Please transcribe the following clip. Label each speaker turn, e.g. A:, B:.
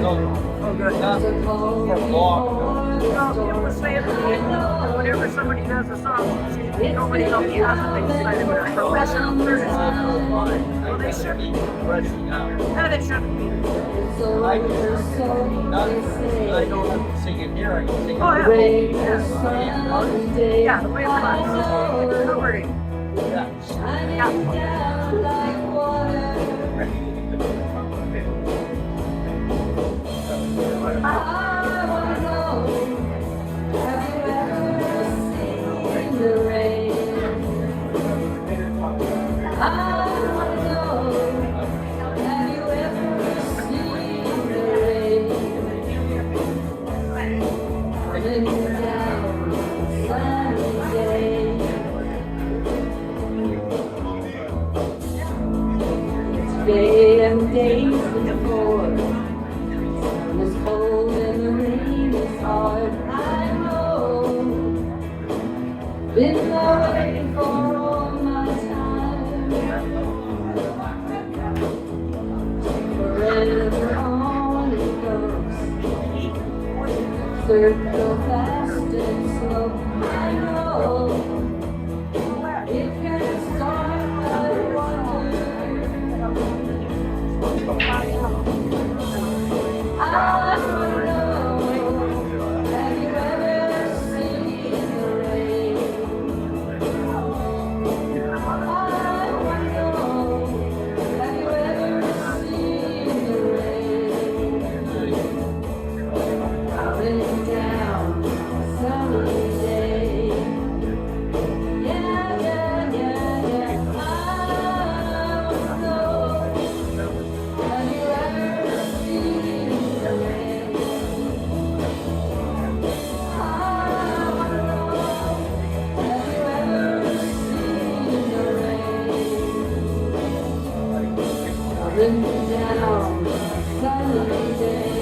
A: Oh, good.
B: For a walk.
A: Well, it was saying to me, whenever somebody does a song, nobody else has it, they decide to put a professional artist. Well, they shouldn't. No, they shouldn't be.
B: I don't have to sing it here, I can sing it.
A: Oh, yeah. Yeah, the way it runs. Covering. Yeah.
C: Day and days before, it's cold and the rain is hard. I know, been away for all my time. Forever on it goes, circle fast and slow. I know, it can start, I wonder. I don't know, have you ever seen the rain? I don't know, have you ever seen the rain? Up and down, a sunny day. Yeah, yeah, yeah, yeah. I don't know, have you ever seen the rain? I don't know, have you ever seen the rain? Up and down, a sunny day.